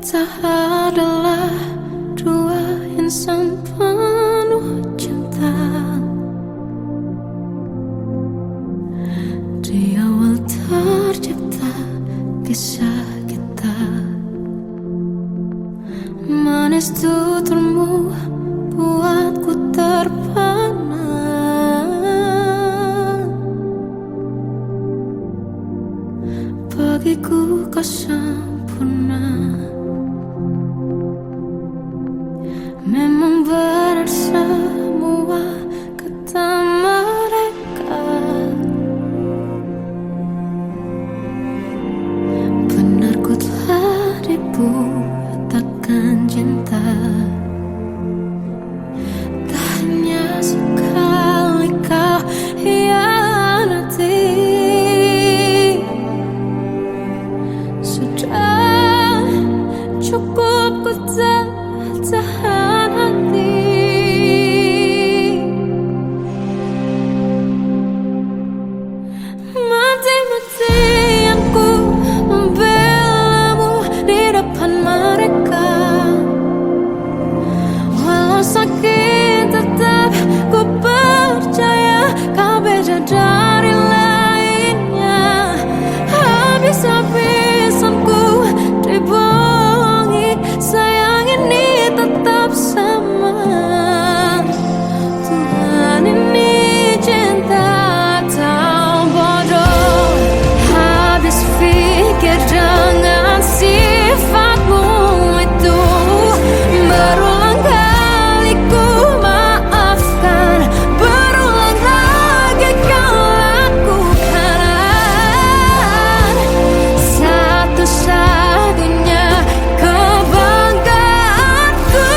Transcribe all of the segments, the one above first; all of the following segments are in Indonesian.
Kita adalah dua insan penuh cinta. Di awal tercipta kisah kita. Manis tuturmu buatku terpana. Bagiku kau sempurna. Memang benar semua kata mereka. Benar ku telah dibutakan cinta. Tak hanya sekali kau hianati. Sudah cukup ku tahan hati. Mati-matian ku membelamu di depan mereka. Walau sakit tetap ku percaya kau beda dari lainnya. Habis-habisan ku dibohongi, sayang ini tetap sama. Tuhan ini cinta atau bodoh. Habis pikir dengan sifatmu itu. Berulang kali ku maafkan, berulang lagi kau lakukan. Satu-satunya kebanggaanku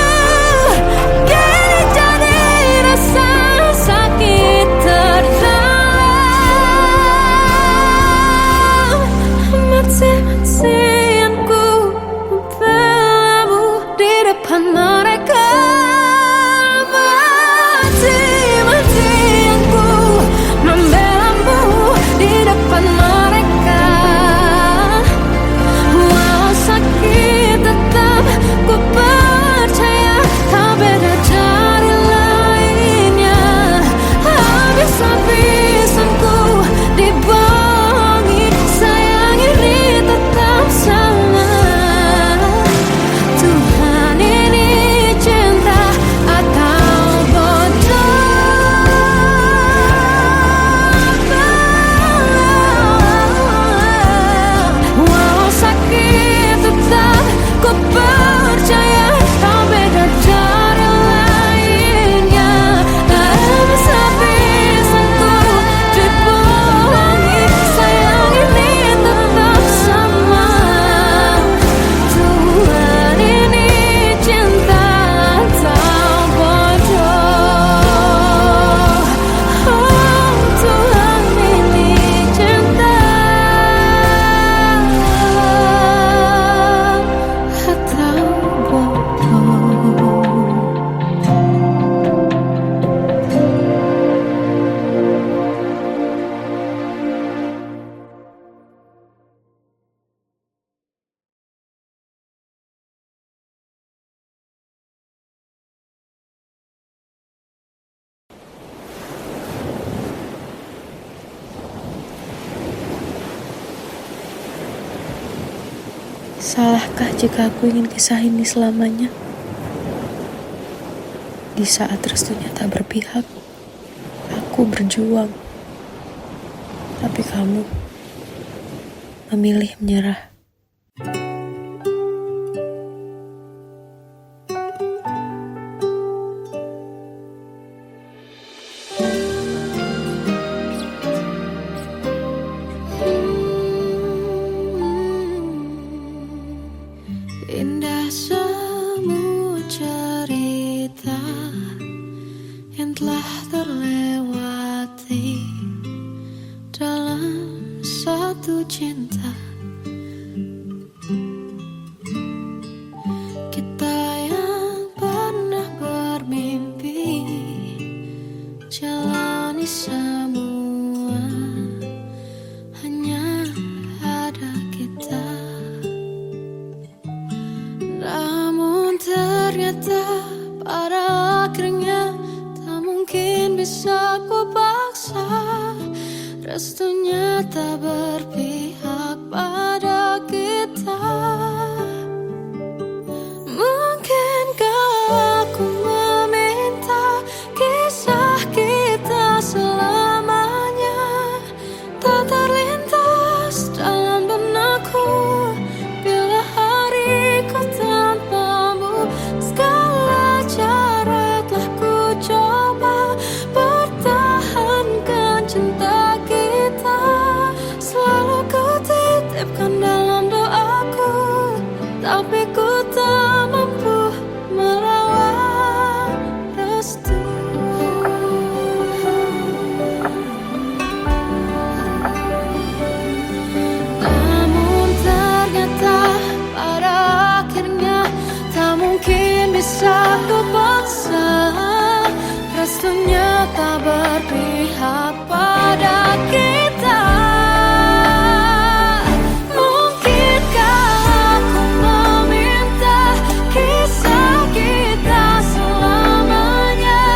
kini jadi rasa sakit terdalam. Mati-matian ku membelamu di depan mereka. Mati-matian ku membelamu di depan mereka. Walau sakit tetap ku percaya kau beda dari lainnya. Habis-habisan ku dibohongi, sayang ini tetap sama. Tuhan ini cinta atau bodoh. Walau sakit tetap ku percaya kau beda dari lainnya. Habis-habisan ku dibohongi, sayang ini tetap sama. Tuhan ini cinta atau bodoh. Oh, Tuhan ini cinta atau bodoh. Salahkah jika aku ingin kisah ini selamanya? Di saat restunya tak berpihak, aku berjuang. Tapi kamu memilih menyerah. Indah semua cerita yang telah terlewati dalam satu cinta. Kita yang pernah bermimpi jalani semua, hanya ada kita. restunya tak berpihak pada kita. Mungkinkah aku meminta kisah kita selamanya tak terlintas dalam benakku bila hariku tanpamu. Segala cara telah ku coba pertahankan cinta kita. Selalu ku titipkan dalam doaku, tapi ku tak mampu melawan restu. Namun ternyata pada akhirnya tak mungkin bisa ku paksa. Restunya tak berpihak pada kita. Mungkinkah aku meminta kisah kita selamanya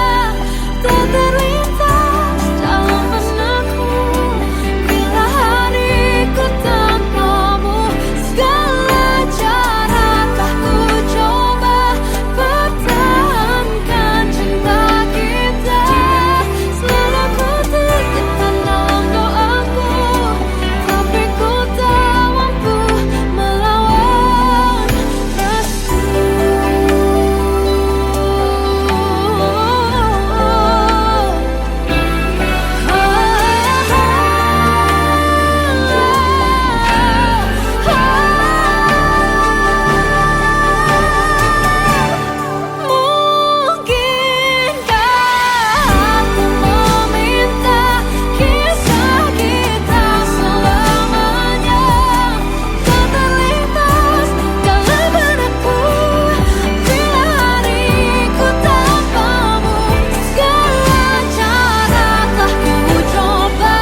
tak terlintas dalam benakku bila hariku tanpamu. Segala cara telah ku coba pertahankan cinta kita. Selalu ku titipkan dalam doaku, tapi ku tak mampu melawan restu. Mungkinkah aku meminta kisah kita selamanya tak terlintas dalam benakku bila hariku tanpamu. Segala cara telah ku coba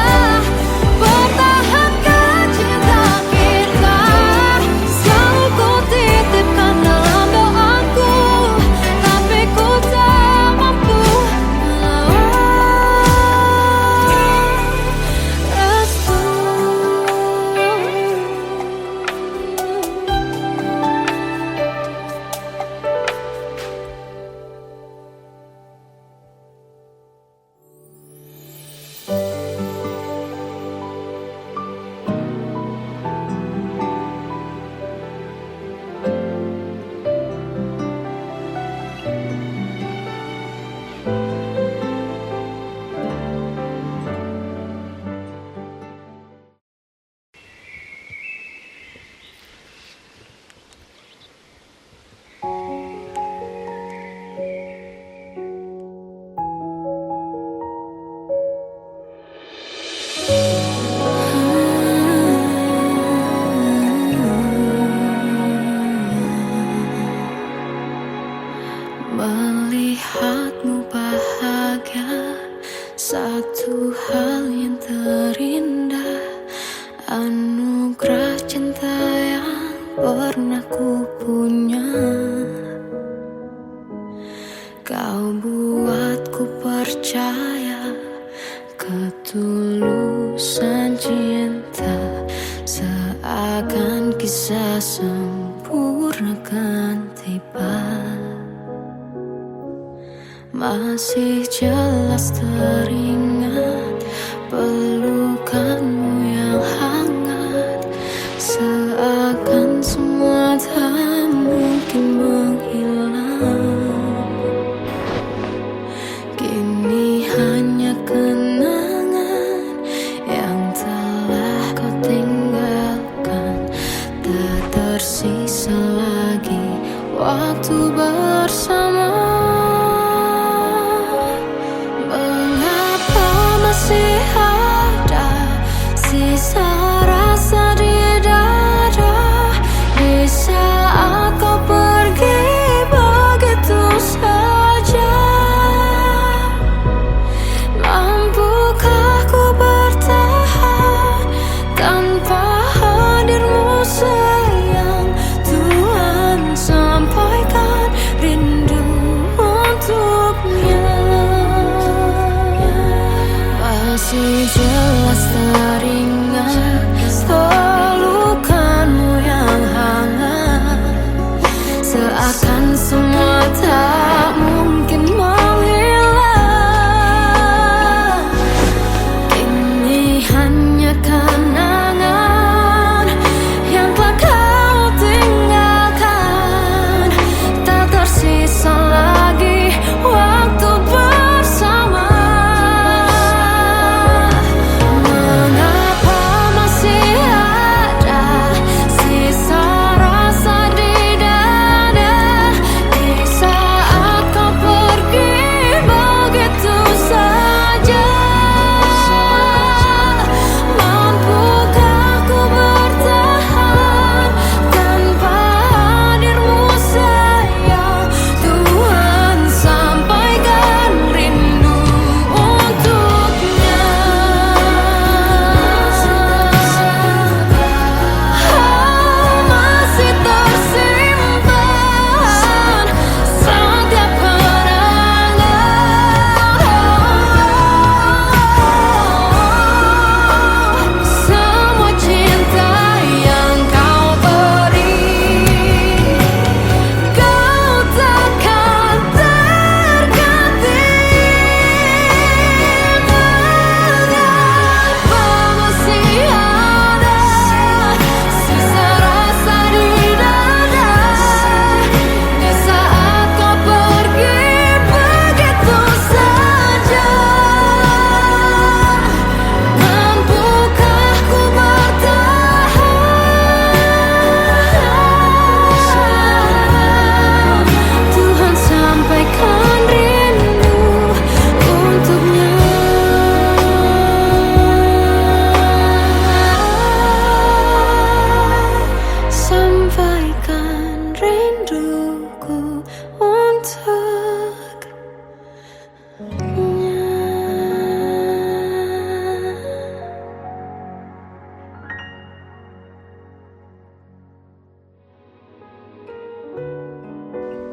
pertahankan cinta kita. Selalu ku titipkan dalam doaku, tapi ku tak mampu melawan restu. Melihatmu bahagia, satu hal yang terindah, anugerah cinta yang pernah ku punya. Kau buatku percaya ketulusan cinta, seakan kisah sempurna kan tiba. Masih jelas teringat pelukanmu yang hangat, seakan semua tak mungkin menghilang. Kini hanya kenangan yang telah kau tinggalkan, tak tersisa lagi waktu bersama. Masih ada sisa rasa di dada di saat kau pergi begitu saja. Mampukah ku bertahan tanpa hadirmu sayang? Tuhan sampaikan rindu untuknya. Masih jelas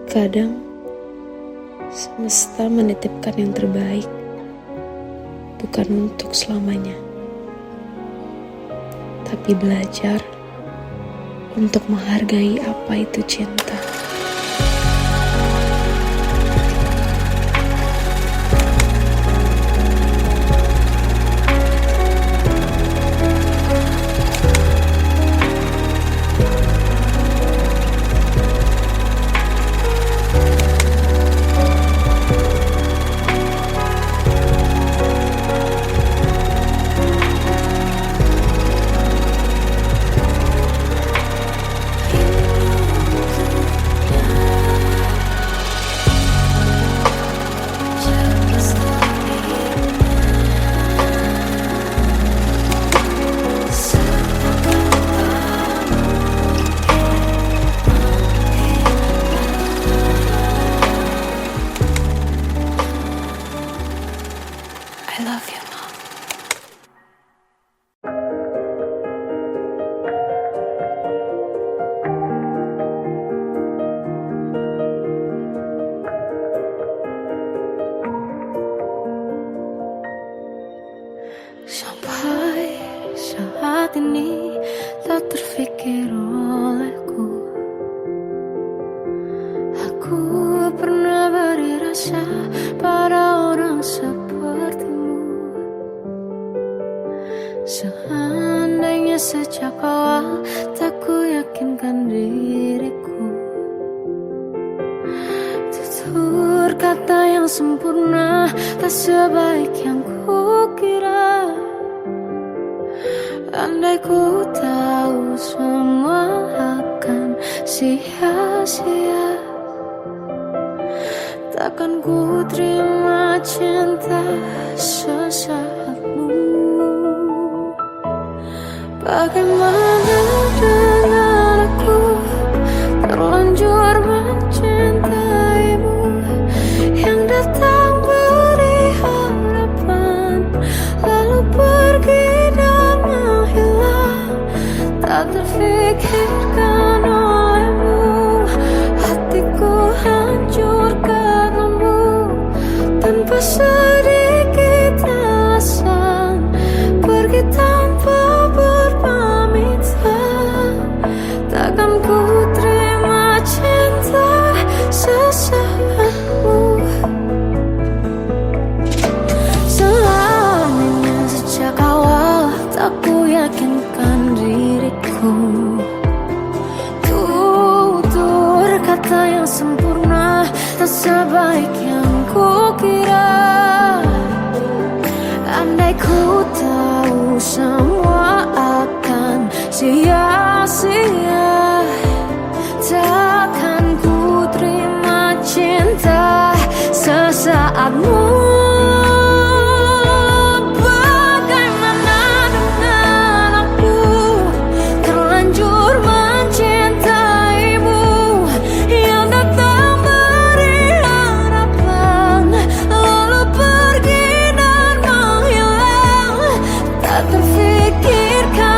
Kadang semesta menitipkan yang terbaik, bukan untuk selamanya, tapi belajar untuk menghargai apa itu cinta. I love you, Mom. Sampai saat ini tak terfikir olehku, aku pernah beri rasa pada orang sepertimu. Seandainya sejak awal tak ku yakinkan diriku, tutur kata yang sempurna tak sebaik yang ku kira. Andai ku tahu semua akan sia-sia, takkan ku terima cinta sesaatmu. Bagaimana dengan aku terlanjur mencintaimu, yang datang beri harapan lalu pergi dan menghilang. Tak terfikirkan olehmu, hatiku hancur karenamu. Tanpa sedikit alasan pergi tanpa berpamitan, takkan ku terima cinta sesaatmu. Selamanya sejak awal tak ku yakinkan diriku, tutur kata yang sempurna tak sebaik yang ku kira. Andai ku tahu semua akan sia-sia, takkan ku terima cinta sesaatmu. Bagaimana dengan aku terlanjur mencintaimu, yang datang beri harapan lalu pergi dan menghilang. Tak terfikirkan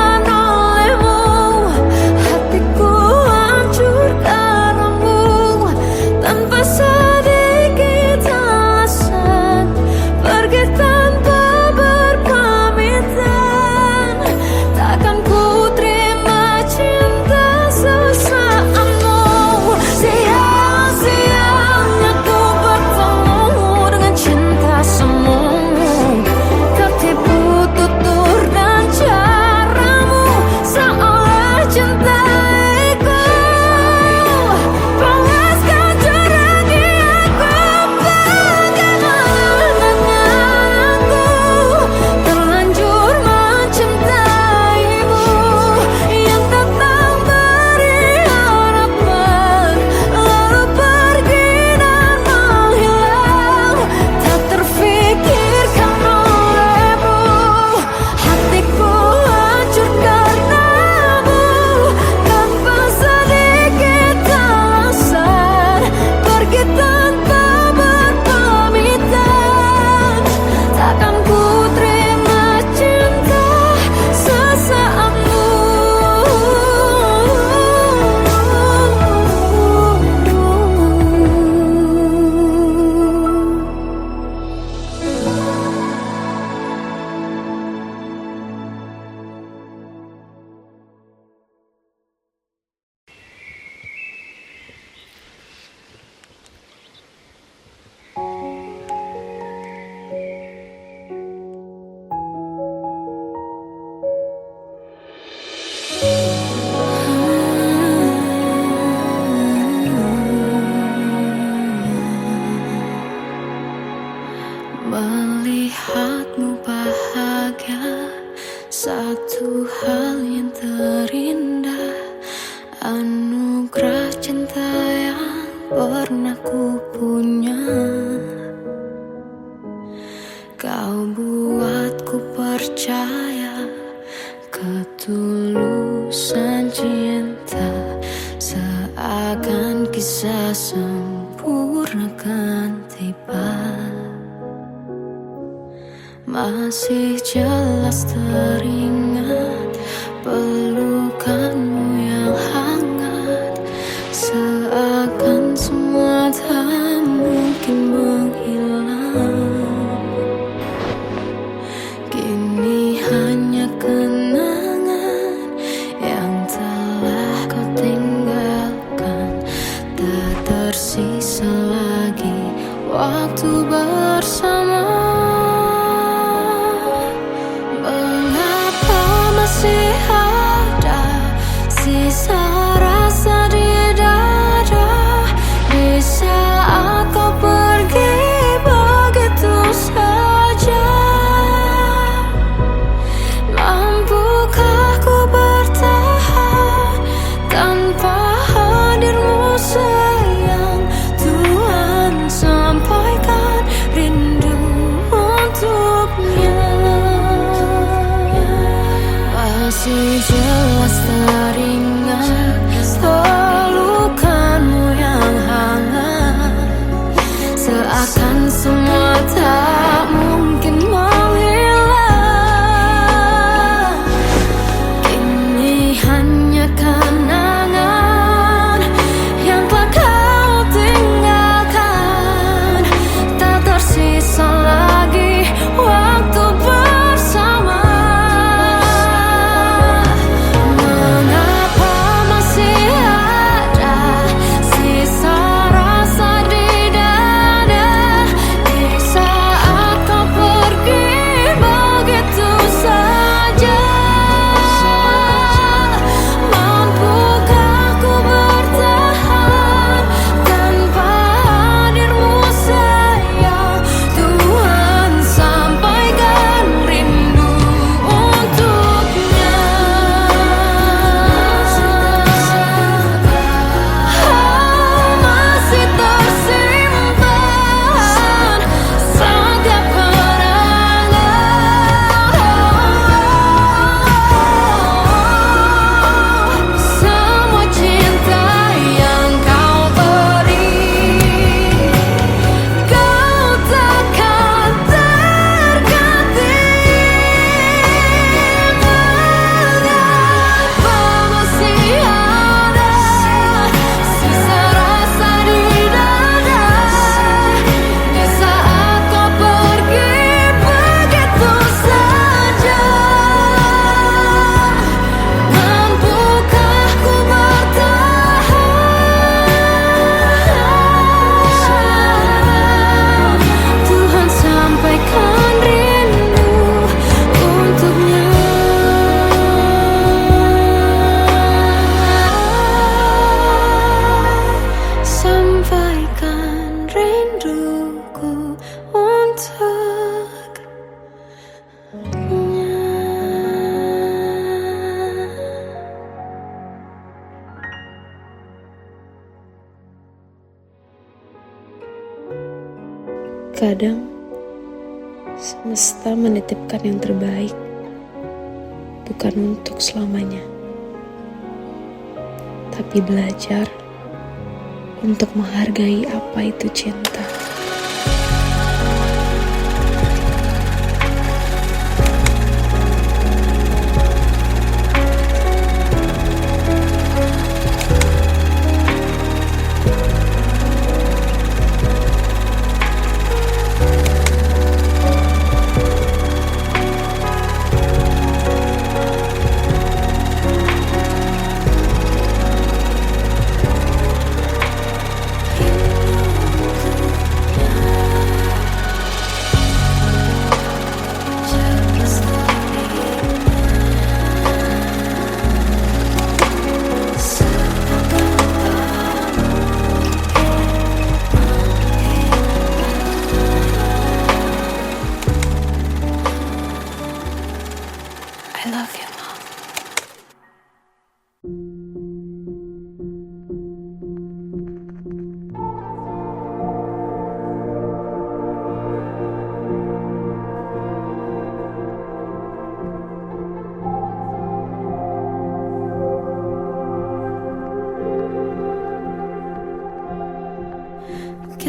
Satu hal yang terindah, anugerah cinta yang pernah ku punya. Kau buatku percaya ketulusan cinta, seakan kisah sempurna kan tiba. Masih jelas teringat pelukanmu yang hangat, seakan semua tak mungkin menghilang. Kini hanya kenangan yang telah kau tinggalkan, tak tersisa lagi waktu bersama. Masih ada sisa rasa di dada di saat kau pergi begitu saja. Mampukah ku bertahan tanpa hadirmu sayang? Tuhan, sampaikan rindu untuknya. Masih jelas teringat pelukanmu yang hangat, seakan semua tak mungkin menghilang. Kini hanya kenangan yang telah kau tinggalkan, tak tersisa lagi waktu bersama. Kadang semesta menitipkan yang terbaik, bukan untuk selamanya, tapi belajar untuk menghargai apa itu cinta.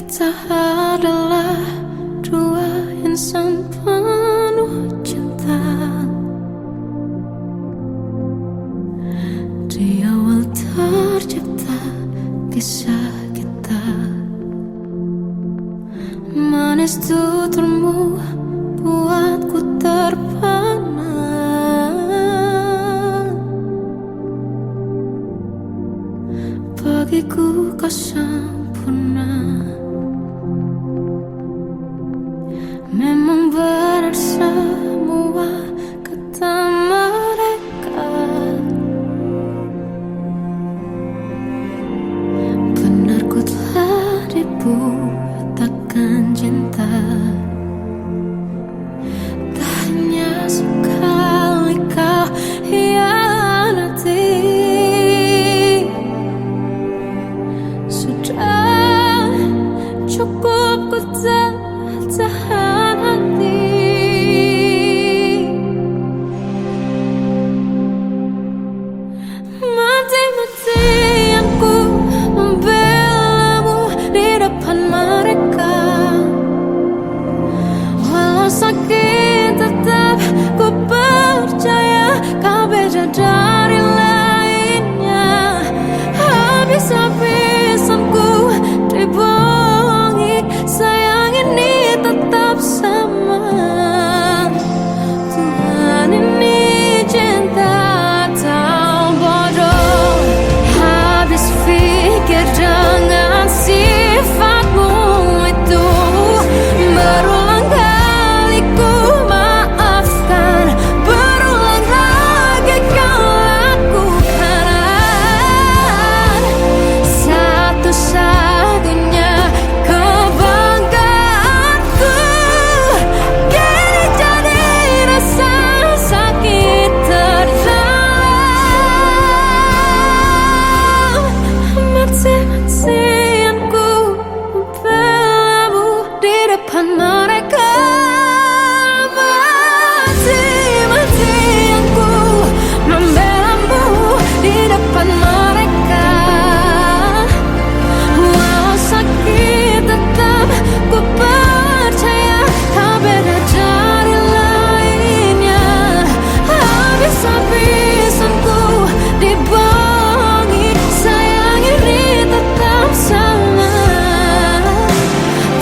Kita adalah dua insan penuh cinta. Di awal tercipta kisah kita, manis tuturmu buatku terpana. Bagiku kau sempurna. Memang benar semua kata mereka, benar ku telah dibutakan cinta. Tak hanya sekali kau hianati, sudah cukup ku tahan hati. Mati-matian ku membelamu di depan mereka. Walau sakit tetap ku percaya kau beda dari lainnya. Habis-habisan ku dibohongi, sayang ini tetap sama. Tuhan ini cinta atau bodoh. Habis pikir dengan sifatmu itu, berulang kali ku maafkan, berulang lagi kau lakukan. Satu-satunya kebanggaanku kini jadi rasa sakit terdalam. Mati-matian ku membelamu di depan mereka. Mati-matian ku membelamu di depan mereka. Walau sakit tetap ku percaya kau beda dari lainnya. Habis-habisan ku dibohongi, sayang ini tetap sama.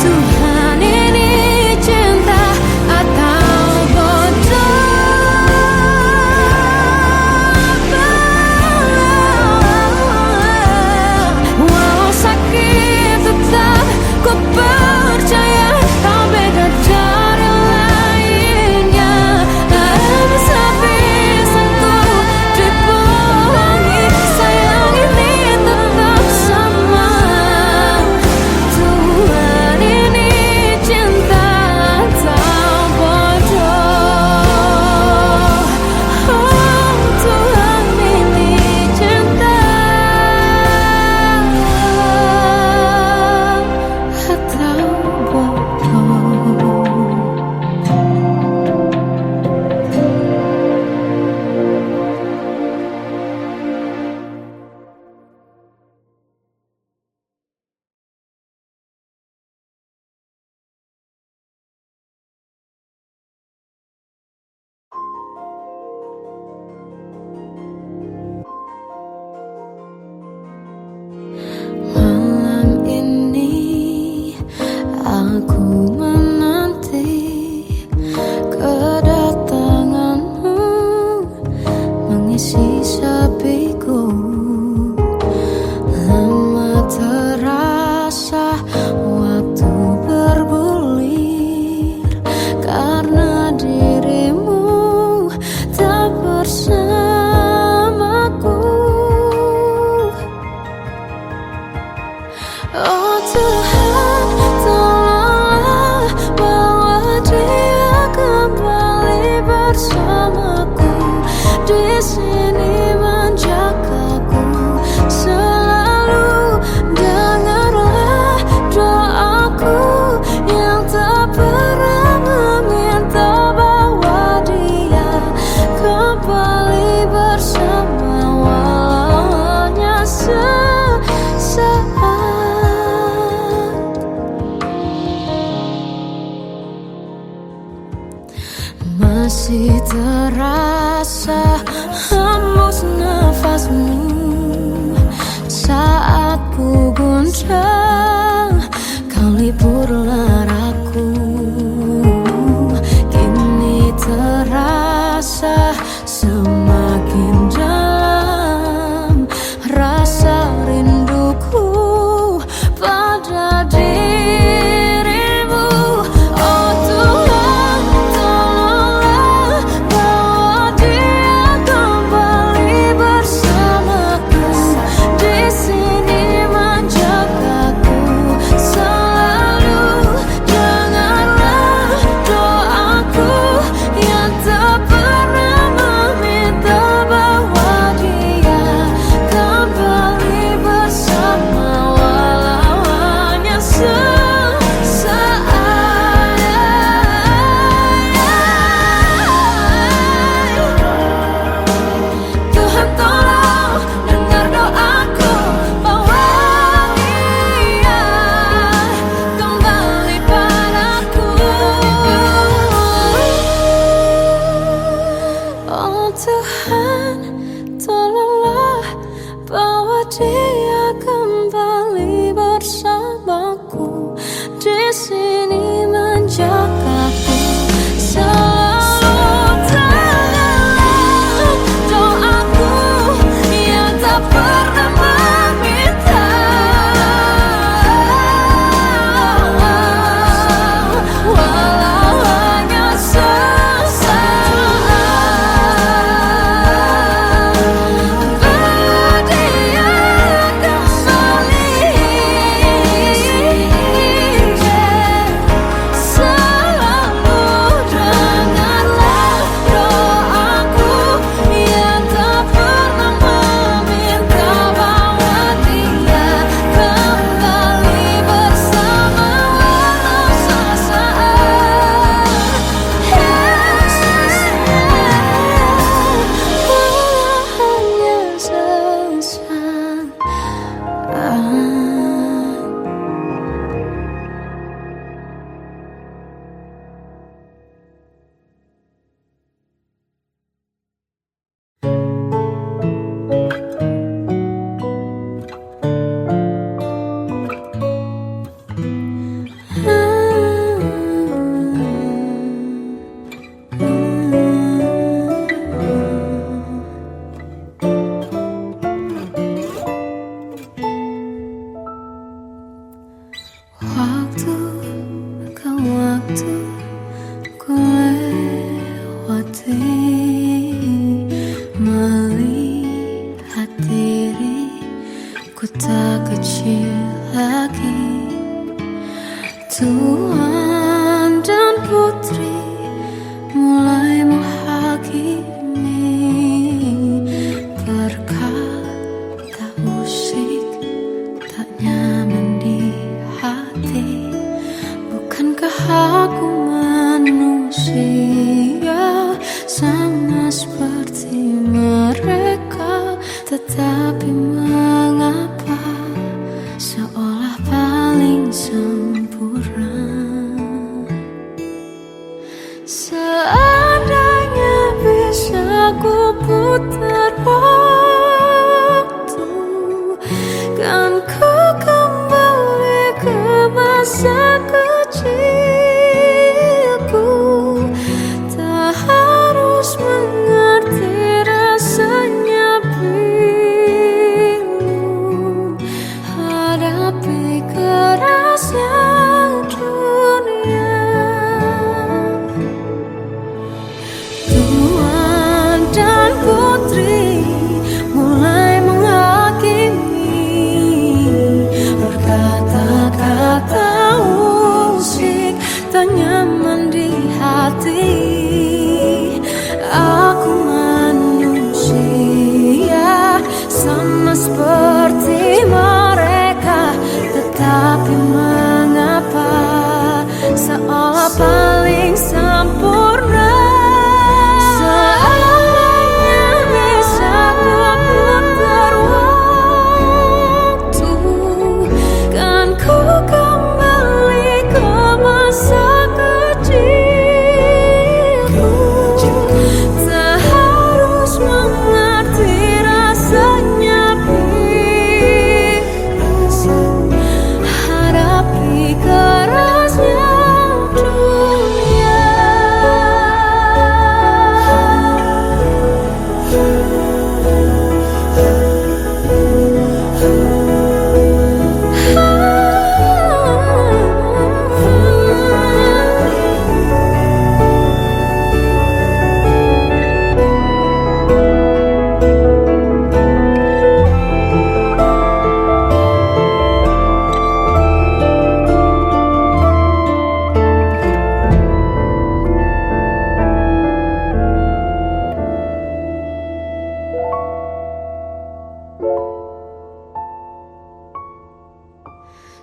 Tuhan ini cinta atau bodoh. Walau sakit tetap ku percaya kau beda dari lainnya. Habis-habisan ku dibohongi, sayang ini tetap sama. Tuhan ini cinta atau bodoh. Oh, Tuhan ini cinta atau bodoh. Malam ini aku menanti kedatanganmu mengisi sepiku. Lama terasa waktu bergulir karena dirimu tak bersamaku. Oh Tuhan, tolonglah bawa dia kembali bersamaku. Di sini menjagaku selalu. Dengarlah doaku yang tak pernah meminta, bawa dia kembali bersama walau hanya sesaat. semakin dalam rasa rinduku pada dirimu. Oh Tuhan, tolonglah bawa dia kembali bersamaku, di sini menjagaku selalu. Janganlah doaku yang tak pernah meminta bahwa dia kembali bersama, walau hanya sesaat. Tuhan tolong dengar doaku bahwa dia kembali padaku. Oh Tuhan, tolonglah bawa dia kembali bersamaku, di sini menjagaku selalu. Janganlah doaku yang tak pernah meminta, walau hanya sesaat, bawa dia kembali selalu. Dengarlah doaku yang tak pernah meminta bahwa dia kembali bersama, walau sesaat, walau hanya sesaat. Waktu ke waktu ku lewati, melihat diriku tak kecil lagi. Tuan dan putri mulai menghakimi, berkata musik tak nyaman di hati. Bukankah aku manusia sama seperti mereka? Tetapi mengapa seolah paling sempurna?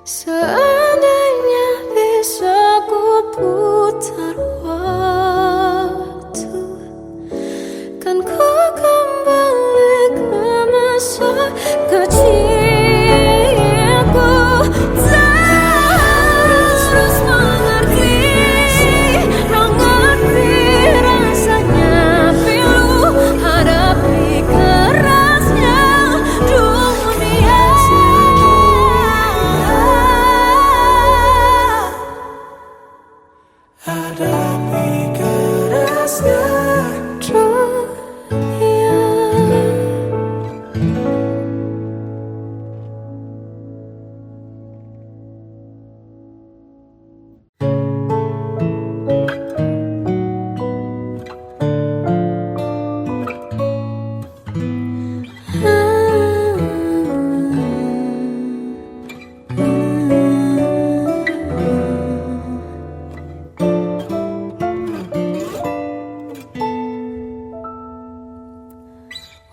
Seandainya bisa ku putar waktu, kan ku kembali ke masa kecilku. Terus mengerti rasanya pilu hadapi kerasnya dunia. Hadapi kerasnya dunia.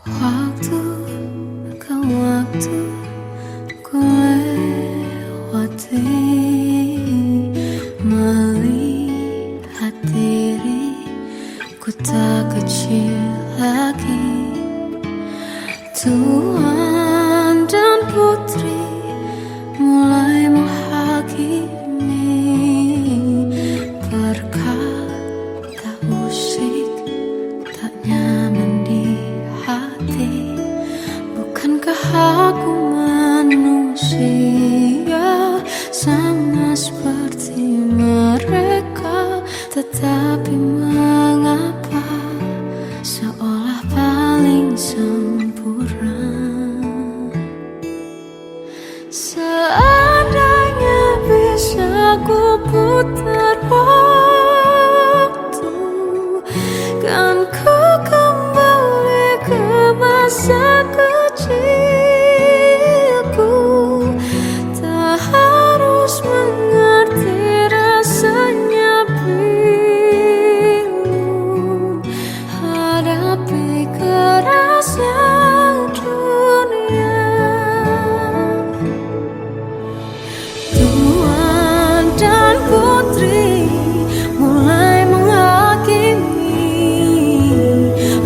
Waktu ke waktu ku lewati, melihat diriku tak kecil lagi. Tuan dan putri mulai menghakimi, berkata usik tak nyaman di hati. Bukankah aku manusia sama seperti mereka? Tetapi mengapa seolah paling sempurna? Seandainya bisa ku putar waktu, kan ku kembali ke masa kecilku. Tak harus mengerti rasanya pilu hadapi kerasnya dunia. Tuan dan putri mulai menghakimi,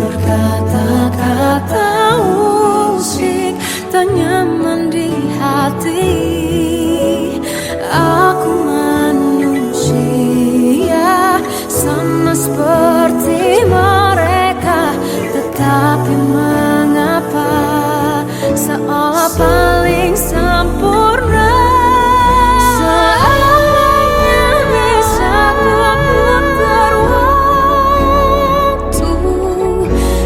berkata-kata usik tak nyaman di hati. Aku manusia sama seperti mereka, tetapi mengapa seolah paling sempurna? Seandainya bisa ku putar waktu,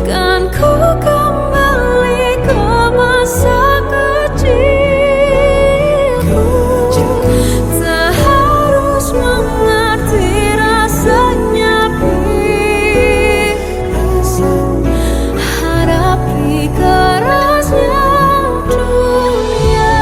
kan ku kembali ke masa kecilku. Tak harus mengerti rasanya pilu hadapi kerasnya dunia.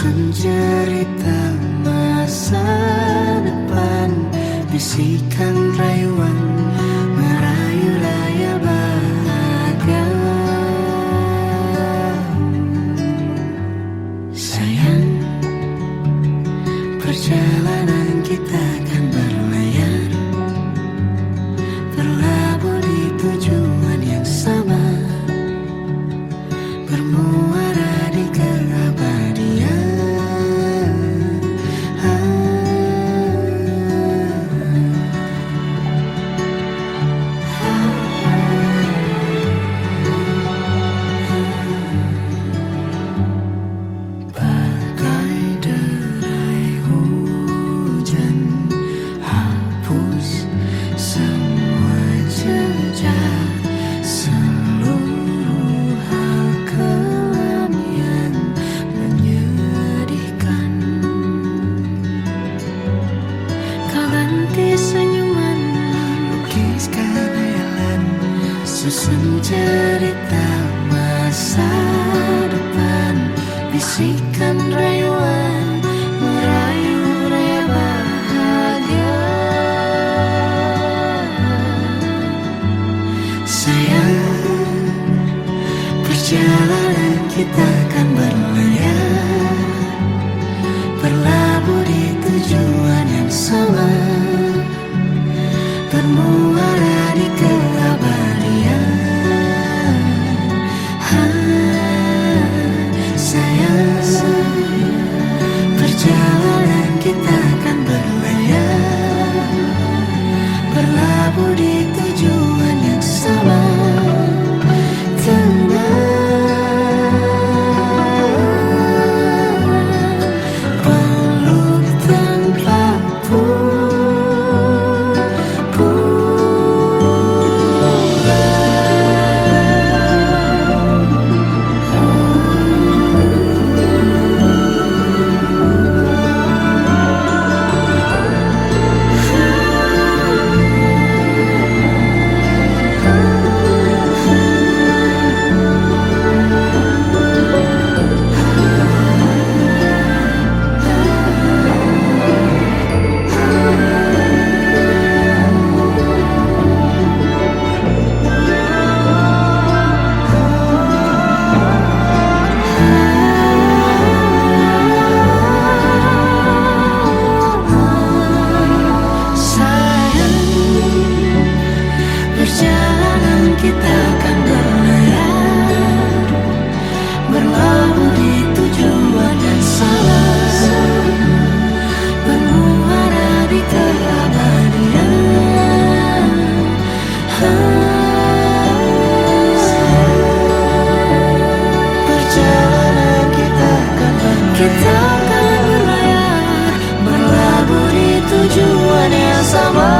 Susun cerita masa depan, bisikan rayuan merayu layar bahagia. Sayang, perjalanan kita akan berlayar, berlabuh di tujuan yang sama, bermuara di keabadian. Bagai derai hujan, hapus semua jejak, seluruh hal kelam yang menyedihkan. Kau ganti senyuman, lukiskan hayalan, susun cerita masa depan, bisikan rayuan merayu raya bahagia. Sayang, perjalanan kita akan berlayar, berlabuh di tujuan yang sama, bermuara di keabadian. Sayang, perjalanan kita akan berlayar, berlabuh di tujuan yang sama, peluk tanpa perjalanan kita akan berlayar, berlabuh di tujuan yang sama, bermuara di keabadian. Perjalanan kita akan berlayar, berlabuh di tujuan yang sama.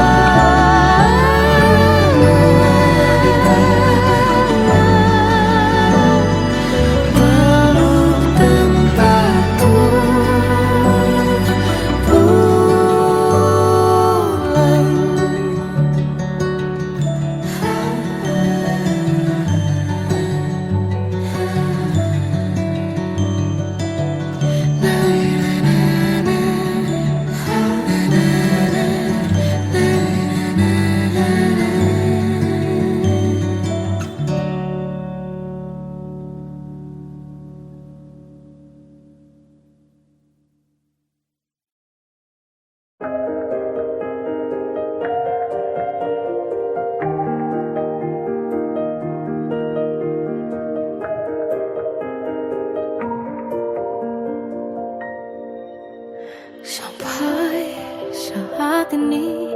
Sampai saat ini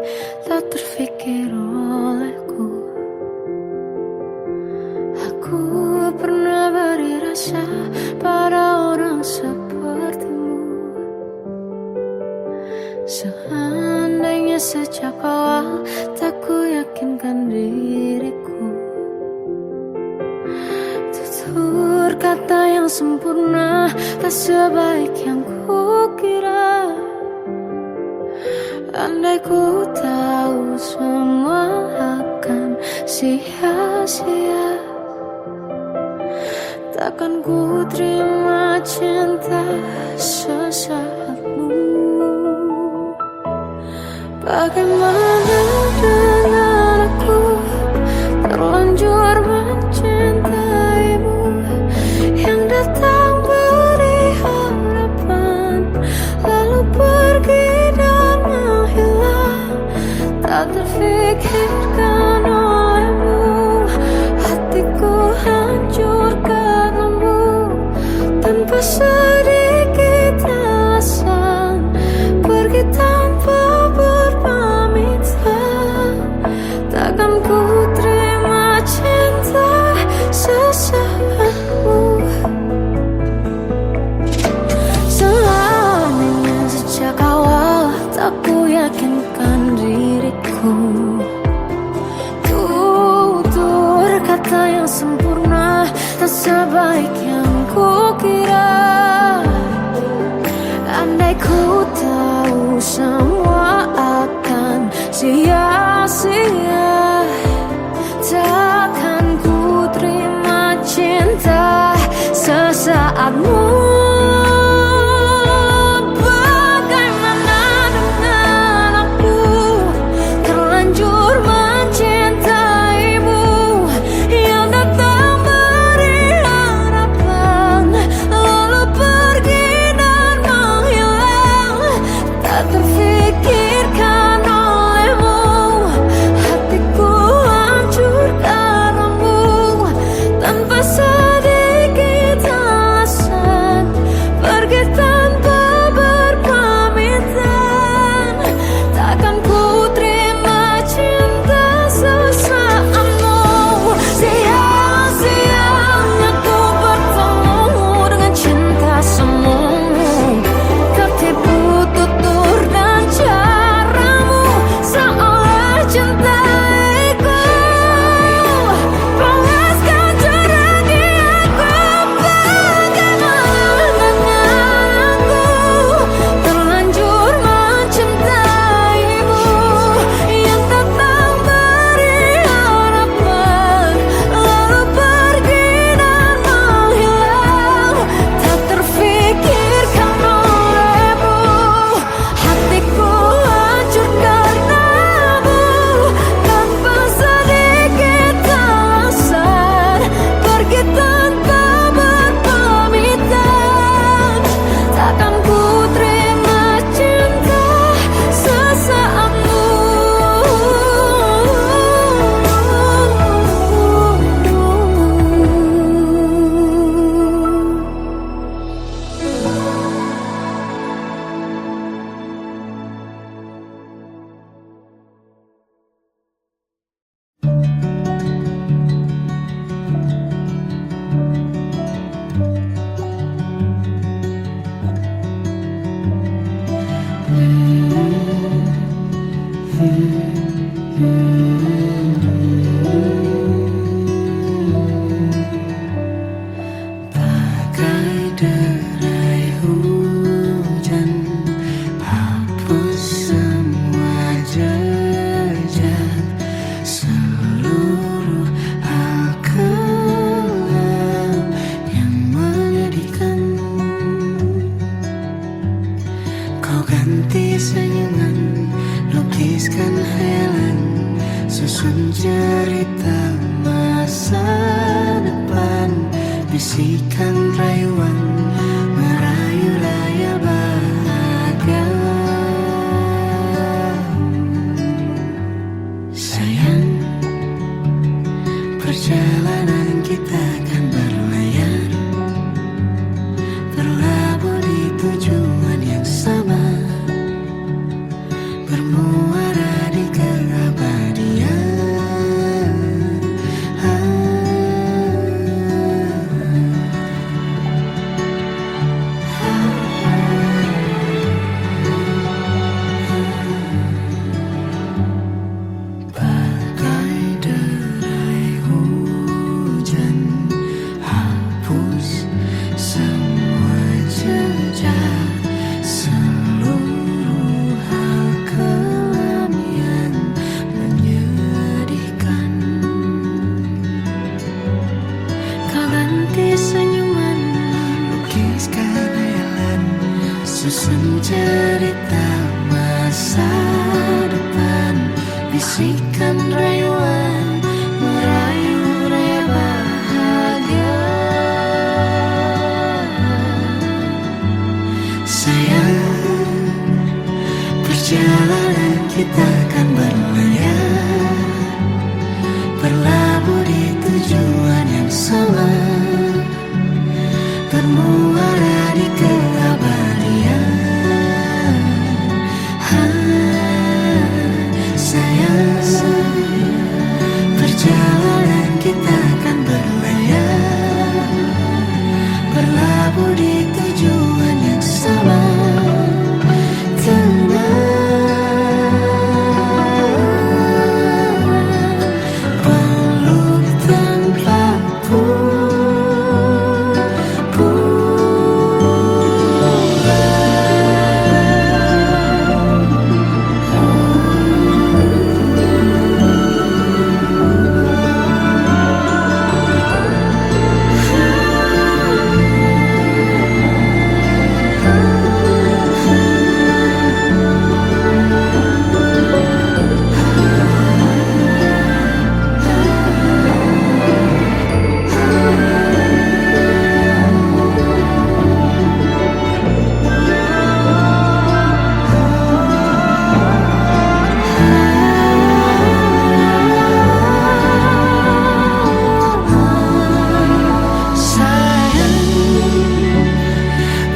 tak terfikir olehku, aku pernah beri rasa pada orang sepertimu. Seandainya sejak awal tak ku yakinkan diriku, tutur kata yang sempurna tak sebaik yang kukira. Andai ku tahu semua akan sia-sia, takkan ku terima cinta sesaatmu. Bagaimana dengan aku, terlanjur mencintaimu, yang datang beri harapan, lalu pergi dan menghilang. Tak terfikirkan olehmu, hatiku hancur karenamu, tanpa sedikit alasan, pergi tanpa berpamitan. Takkan ku terima cinta sesaatmu. Selamanya sejak awal tak ku yakinkan diriku, tutur kata yang sempurna tak sebaik yang ku kira. Andai ku tahu semua akan sia-sia, takkan ku terima cinta sesaatmu. Bagaimana dengan aku, terlanjur mencintaimu, yang datang beri harapan, lalu pergi dan menghilang. Tak terfikirkan olehmu, hatiku hancur karenamu, tanpa sedikit alasan, pergi tanpa berpamitan. Takkan ku terima cinta sesaatmu. Sia-sianya ku bertemu dengan cinta semu, tertipu tutur dan caramu, seolah cintaiku. Panaskan jarak di aku. Bagaimana dengan aku, terlanjur mencintaimu, yang datang beri harapan, lalu pergi dan menghilang. Tak terfikirkan olehmu, hatiku hancur karenamu, tanpa sedikit alasan, pergi tanpa berpamitan. Takkan ku terima cinta sesaatmu. Bagai derai hujan, hapus semua jejak, seluruh hal kelam yang menyedihkan. Kau ganti senyuman, lukiskan hayalan, susun cerita masa depan, bisikan rayuan, merayu layar bahagia. Sayang, perjalanan kita akan berlayar, berlabuh di tujuan yang sama, bermuara di keabadian. susun cerita masa depan, bisikan rayuan merayu raya bahagia. Sayang, perjalanan kita akan berlayar, berlabuh di tujuan yang sama, bermuara di keabadian. Sayang, perjalanan kita akan berlayar, berlabuh di tujuan yang sama.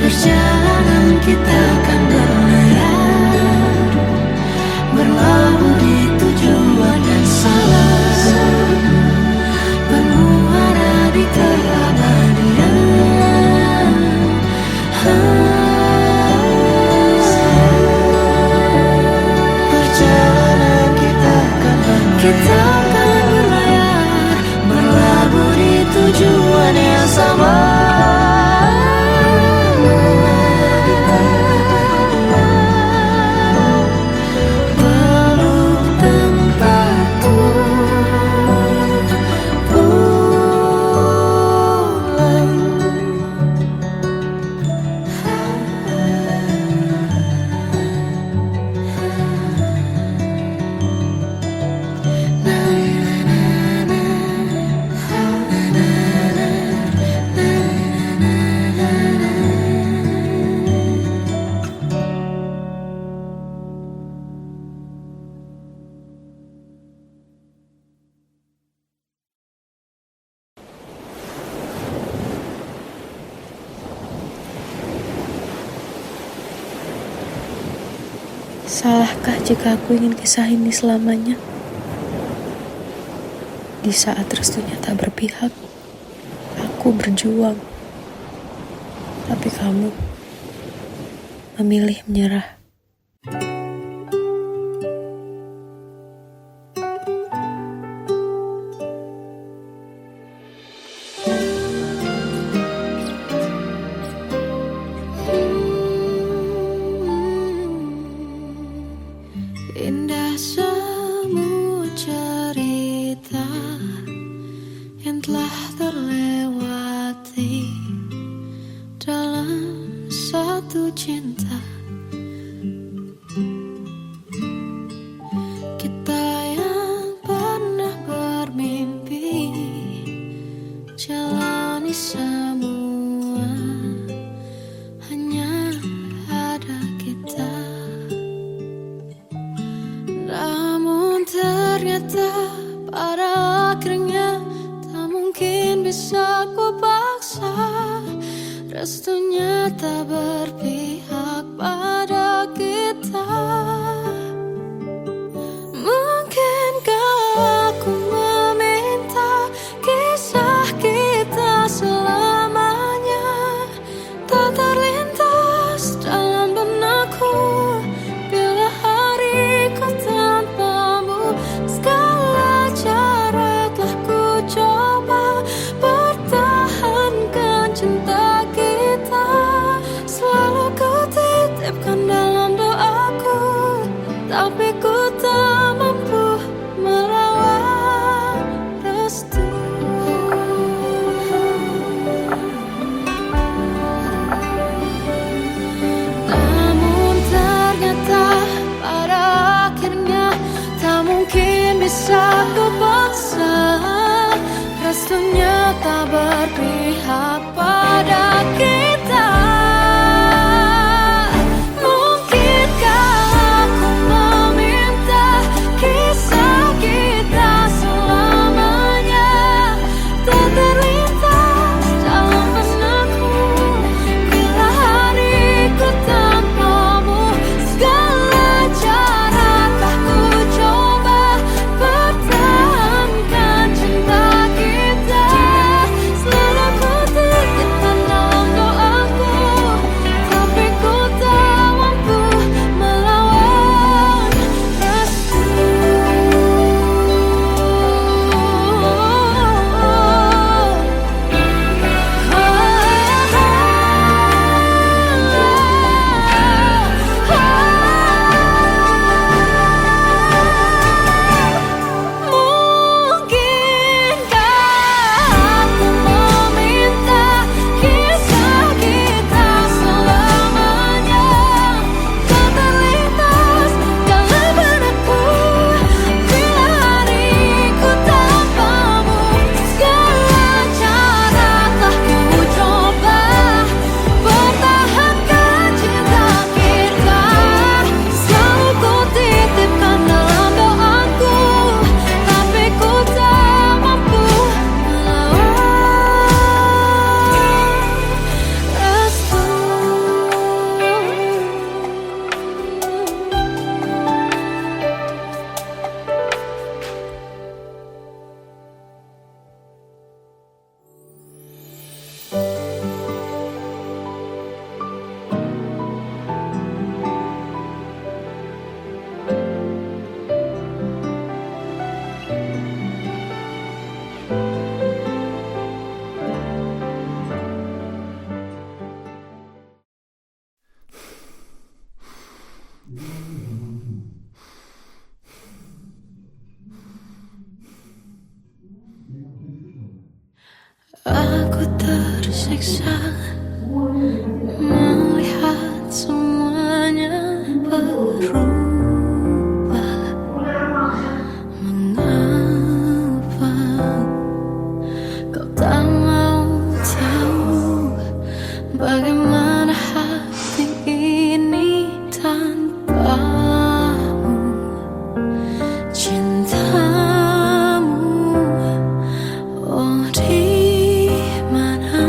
Perjalanan kita akan berlayar, berlabuh di tujuan yang sama, bermuara di keabadian. Perjalanan kita akan berlayar, berlabuh di tujuan yang sama. Salahkah jika aku ingin kisah ini selamanya? Di saat restunya tak berpihak, aku berjuang. Tapi kamu memilih menyerah. Indah semua cerita yang telah terlewati dalam satu cinta. Kita yang pernah bermimpi jalani semua, hanya ada kita. Namun ternyata pada akhirnya tak mungkin bisa ku paksa. Restunya tak berpihak pada kita. Mungkinkah aku meminta kisah kita selamanya tak terlintas dalam benakku bila hariku tanpamu. Segala cara telah ku coba pertahankan cinta kita. berpihak pada kita. Mungkinkah aku meminta kisah kita selamanya tak terlintas dalam benakku bila hariku tanpamu. Segala cara telah ku coba pertahankan cinta kita. Selalu ku titipkan dalam doaku, tapi ku tak mampu melawan restu. Mungkinkah aku meminta kisah kita selamanya tak terlintas dalam benakku bila hariku tanpamu. Segala cara telah ku coba pertahankan cinta kita. Selalu ku titipkan dalam doaku, tapi ku tak mampu melawan restu. Aku tersiksa melihat semuanya berubah. Mengapa kau tak mau tahu bagaimana hati ini tanpamu? Cintamu, oh di mana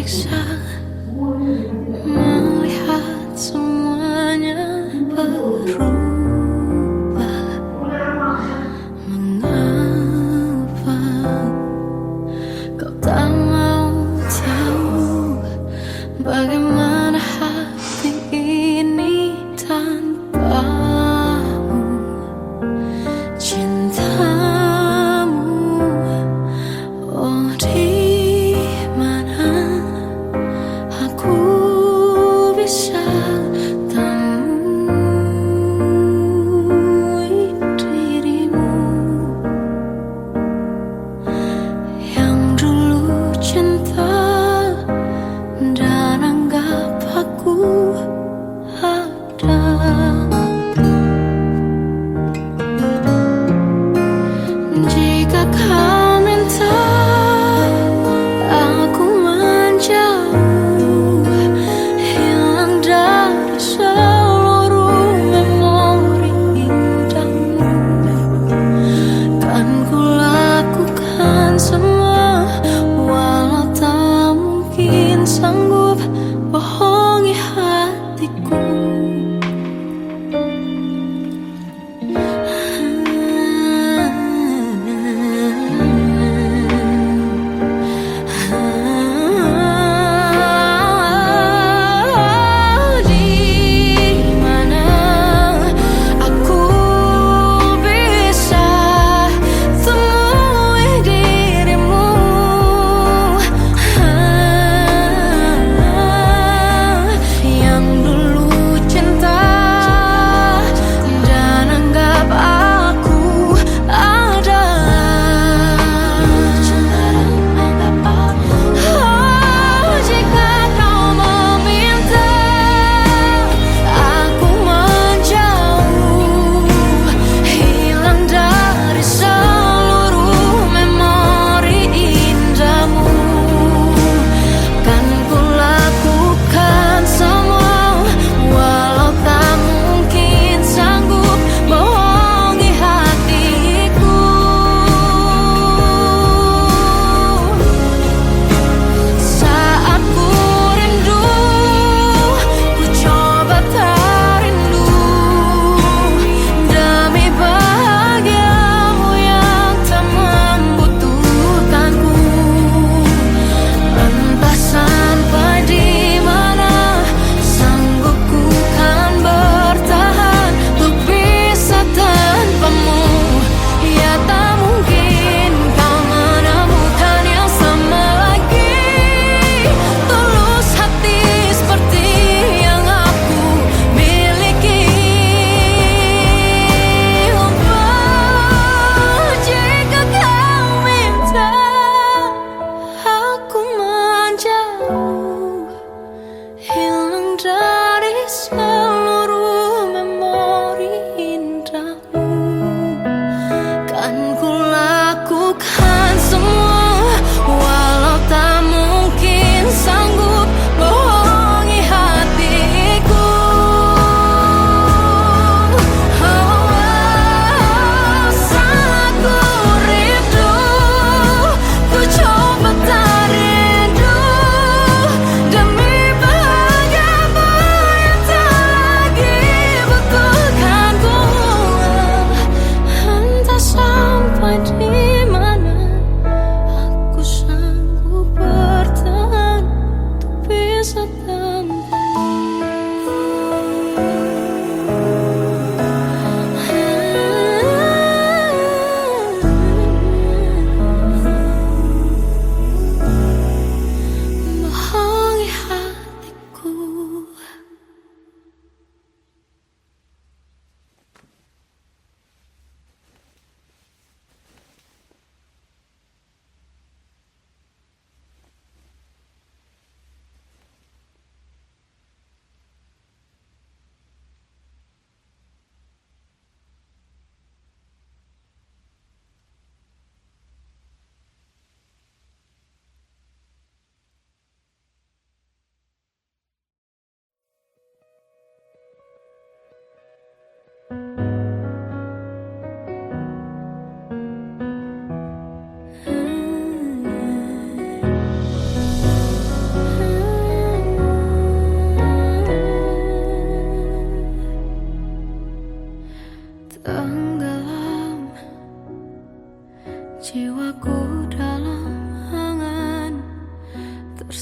tersiksa melihat semuanya berubah. Mengapa kau tak mau tahu bagaimana hati ini tanpamu? Cintamu, oh di mana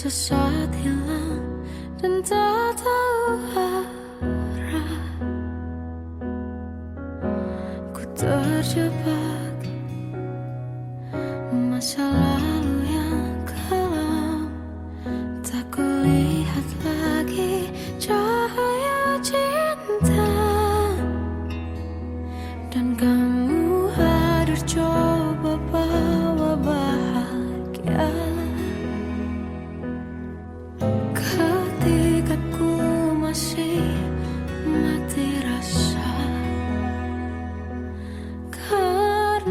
Sesat hilang dan tak tahu arah. Ku terjebak masa lalu yang kelam. Tak kulihat lagi cahaya cinta. Dan kamu hadir coba bawa bahagia. Ketika ku masih mati rasa, karena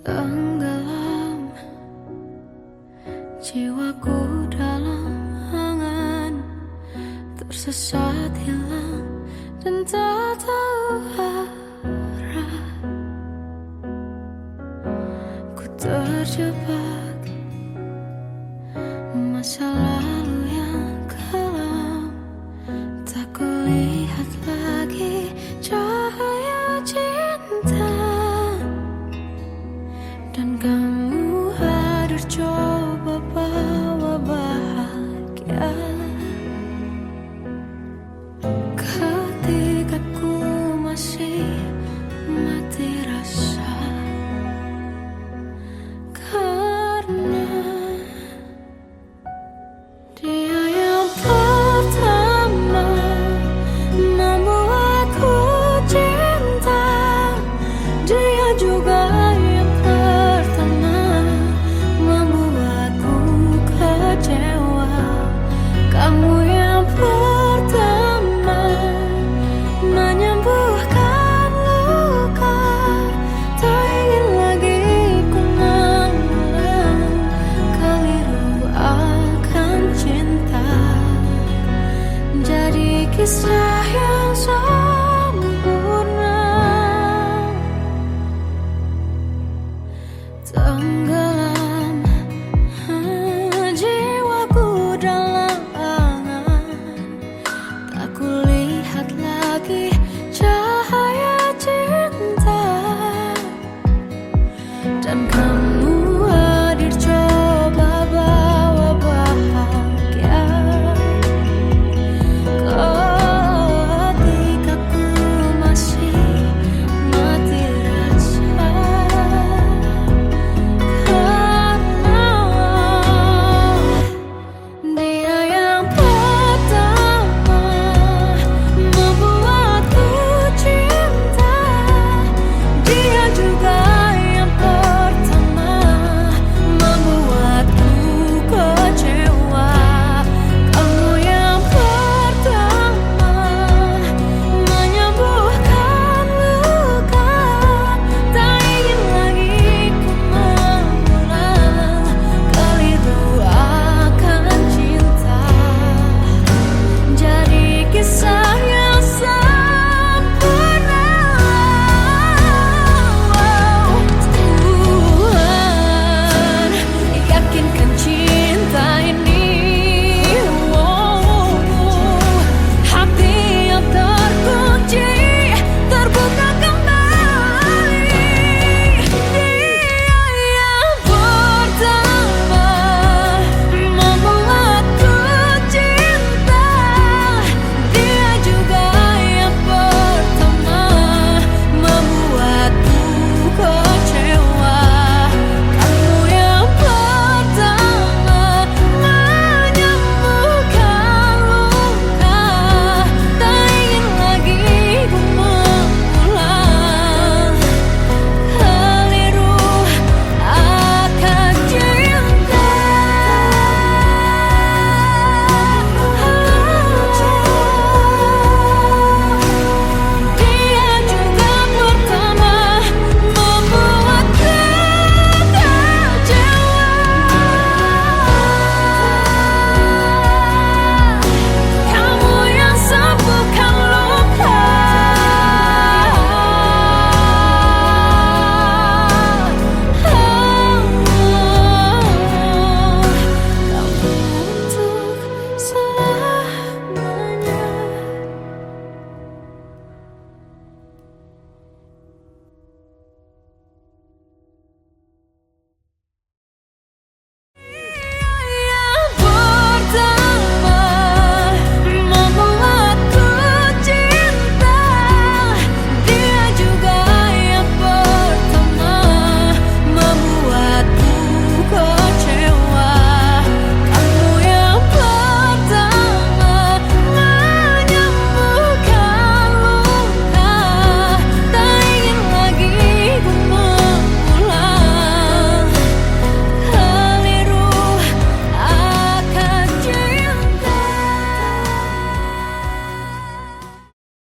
Tenggelam jiwaku dalam angan, tersesat hilang dan tak tahu arah. Ku terjebak masa lalu yang kelam, tak kulihat lagi cahaya cinta. Dan kamu hadir coba bawa bahagia ketika ku masih mati rasa. Karena dia yang pertama membuatku cinta, dia juga yang pertama membuatku kecewa. Kamu yang pertama menyembuhkan luka, tak ingin lagi ku mengulang keliru akan cinta. Jadi kisah yang sempurna.